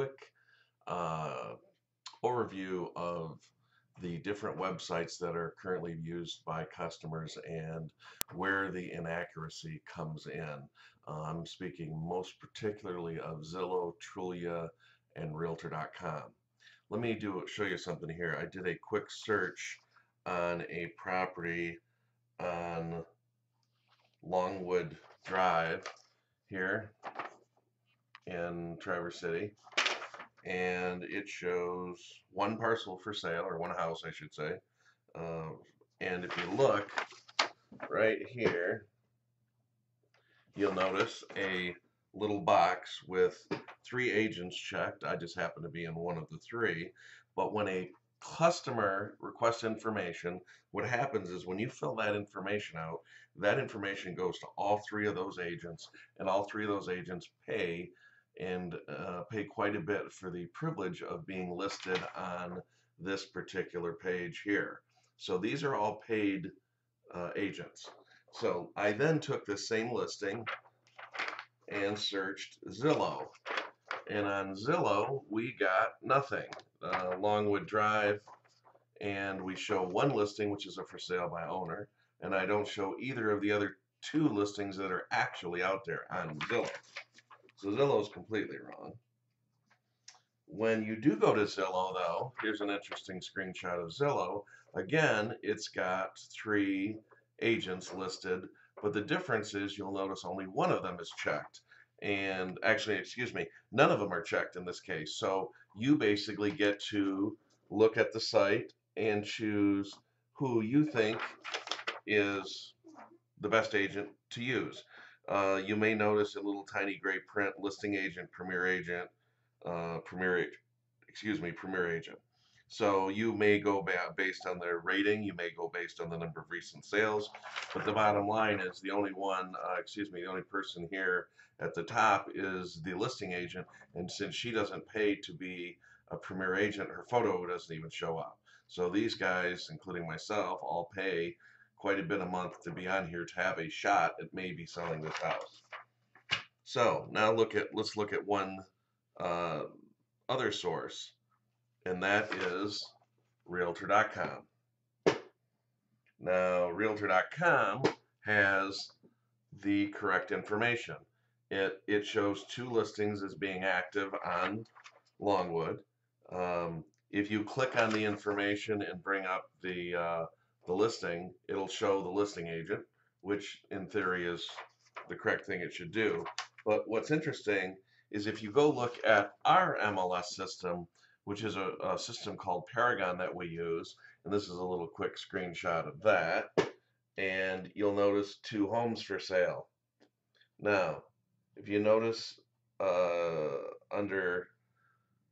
quick uh, overview of the different websites that are currently used by customers and where the inaccuracy comes in. I'm speaking most particularly of Zillow, Trulia, and Realtor.com. Let me show you something here. I did a quick search on a property on Longwood Drive here in Traverse City, and it shows one parcel for sale, or one house I should say. And if you look right here, you'll notice a little box with 3 agents checked. I just happen to be in one of the 3. But when a customer requests information, what happens is when you fill that information out, that information goes to all 3 of those agents, and all 3 of those agents pay and pay quite a bit for the privilege of being listed on this particular page here. So these are all paid agents. So I then took this same listing and searched Zillow. And on Zillow, we got nothing. Longwood Drive, and we show one listing, which is a for sale by owner, and I don't show either of the other 2 listings that are actually out there on Zillow. So Zillow is completely wrong. When you do go to Zillow, though, here's an interesting screenshot of Zillow. Again, it's got 3 agents listed, but the difference is you'll notice only one of them is checked. And actually, excuse me, none of them are checked in this case. So you basically get to look at the site and choose who you think is the best agent to use. You may notice a little tiny gray print, listing agent, premier agent, premier agent. So you may go based on their rating, you may go based on the number of recent sales, but the bottom line is the only person here at the top is the listing agent, and since she doesn't pay to be a premier agent, her photo doesn't even show up. So these guys, including myself, all pay quite a bit a month to be on here to have a shot at maybe selling this house. So now let's look at one other source, and that is Realtor.com. Now, Realtor.com has the correct information. It shows 2 listings as being active on Longwood. If you click on the information and bring up the listing, it'll show the listing agent, which in theory is the correct thing it should do. But what's interesting is if you go look at our MLS system, which is a system called Paragon that we use, and this is a little quick screenshot of that, and you'll notice 2 homes for sale. Now, if you notice under,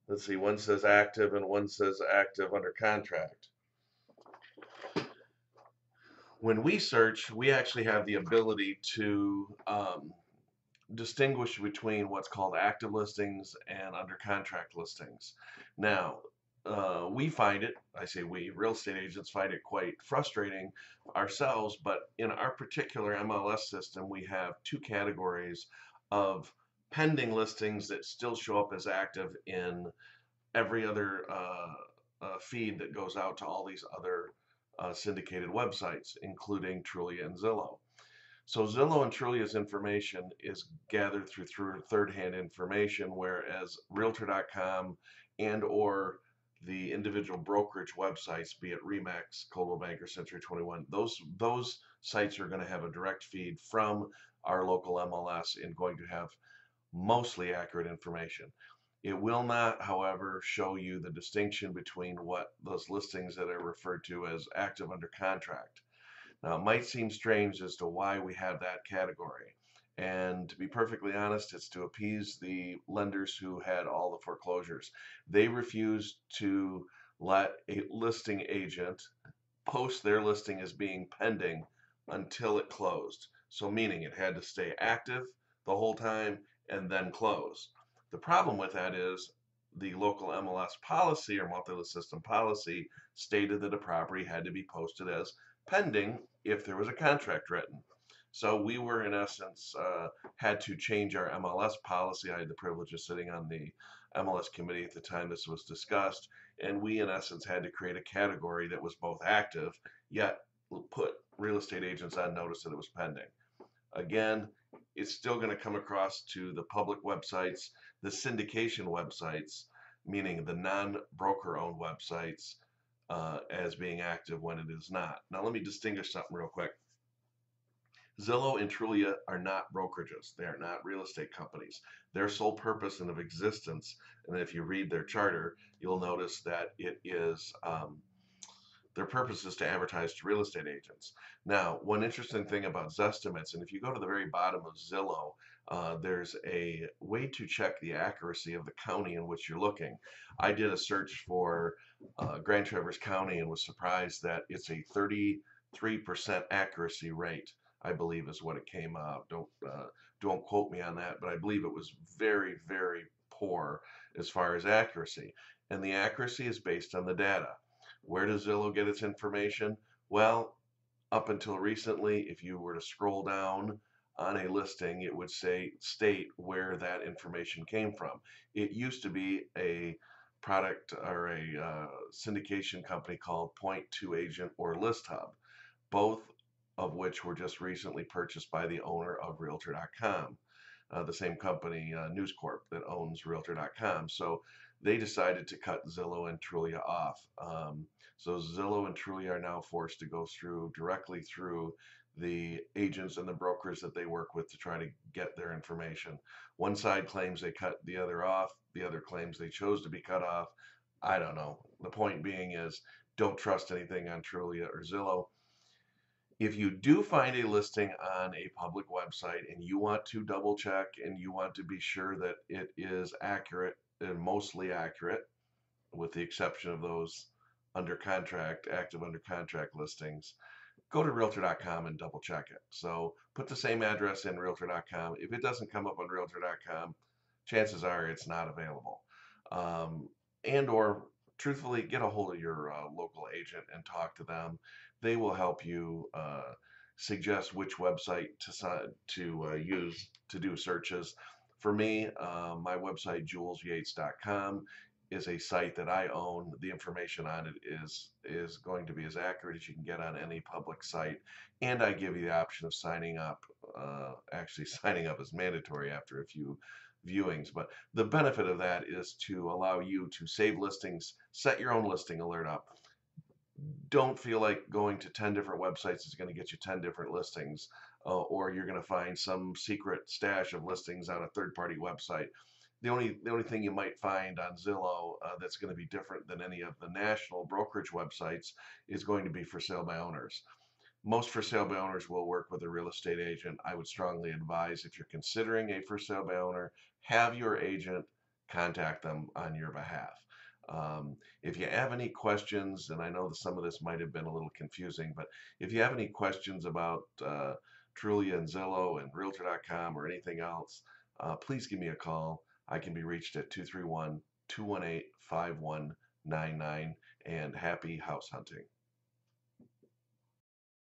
let's see, one says active and one says active under contract. When we search, we actually have the ability to distinguish between what's called active listings and under contract listings. Now, we find it, I say we, real estate agents find it quite frustrating ourselves, but in our particular MLS system, we have 2 categories of pending listings that still show up as active in every other feed that goes out to all these other syndicated websites, including Trulia and Zillow. So Zillow and Trulia's information is gathered through third-hand information, whereas Realtor.com and or the individual brokerage websites, be it Remax, Coldwell Banker, Century 21, those sites are going to have a direct feed from our local MLS and going to have mostly accurate information. It will not, however, show you the distinction between what those listings that are referred to as active under contract. Now, it might seem strange as to why we have that category. And to be perfectly honest, it's to appease the lenders who had all the foreclosures. They refused to let a listing agent post their listing as being pending until it closed. So meaning it had to stay active the whole time and then close. The problem with that is the local MLS policy or multi-list system policy stated that a property had to be posted as pending if there was a contract written. So we were in essence had to change our MLS policy. I had the privilege of sitting on the MLS committee at the time this was discussed, and we in essence had to create a category that was both active, yet put real estate agents on notice that it was pending. Again, it's still going to come across to the public websites, the syndication websites, meaning the non-broker owned websites, as being active when it is not. Now, let me distinguish something real quick. Zillow and Trulia are not brokerages. They are not real estate companies. Their sole purpose and of existence, and if you read their charter, you'll notice that it is their purpose is to advertise to real estate agents. Now, one interesting thing about Zestimates, and if you go to the very bottom of Zillow, there's a way to check the accuracy of the county in which you're looking. I did a search for Grand Traverse County and was surprised that it's a 33% accuracy rate, I believe is what it came out. Don't quote me on that, but I believe it was very, very poor as far as accuracy. And the accuracy is based on the data. Where does Zillow get its information? Well, up until recently, if you were to scroll down on a listing, it would state where that information came from. It used to be a product or a syndication company called Point Two Agent or List Hub, both of which were just recently purchased by the owner of Realtor.com, the same company, News Corp, that owns Realtor.com. So they decided to cut Zillow and Trulia off. So Zillow and Trulia are now forced to go directly through the agents and the brokers that they work with to try to get their information. One side claims they cut the other off, the other claims they chose to be cut off. I don't know. The point being is, don't trust anything on Trulia or Zillow. If you do find a listing on a public website and you want to double check and you want to be sure that it is accurate and mostly accurate, with the exception of those under contract, active under contract listings, go to Realtor.com and double check it. So put the same address in Realtor.com. If it doesn't come up on Realtor.com, chances are it's not available. And or truthfully, get a hold of your local agent and talk to them. They will help you suggest which website to use to do searches. For me, my website, julesyates.com, is a site that I own. The information on it is going to be as accurate as you can get on any public site, and I give you the option of signing up. Actually, signing up is mandatory after a few viewings, but the benefit of that is to allow you to save listings, set your own listing alert up. Don't feel like going to 10 different websites is going to get you 10 different listings, or you're going to find some secret stash of listings on a third-party website. The only thing you might find on Zillow that's going to be different than any of the national brokerage websites is going to be for sale by owners. Most for sale by owners will work with a real estate agent. I would strongly advise, if you're considering a for sale by owner, have your agent contact them on your behalf. If you have any questions, and I know that some of this might have been a little confusing, but if you have any questions about Trulia and Zillow and Realtor.com or anything else, please give me a call. I can be reached at 231-218-5199, and happy house hunting.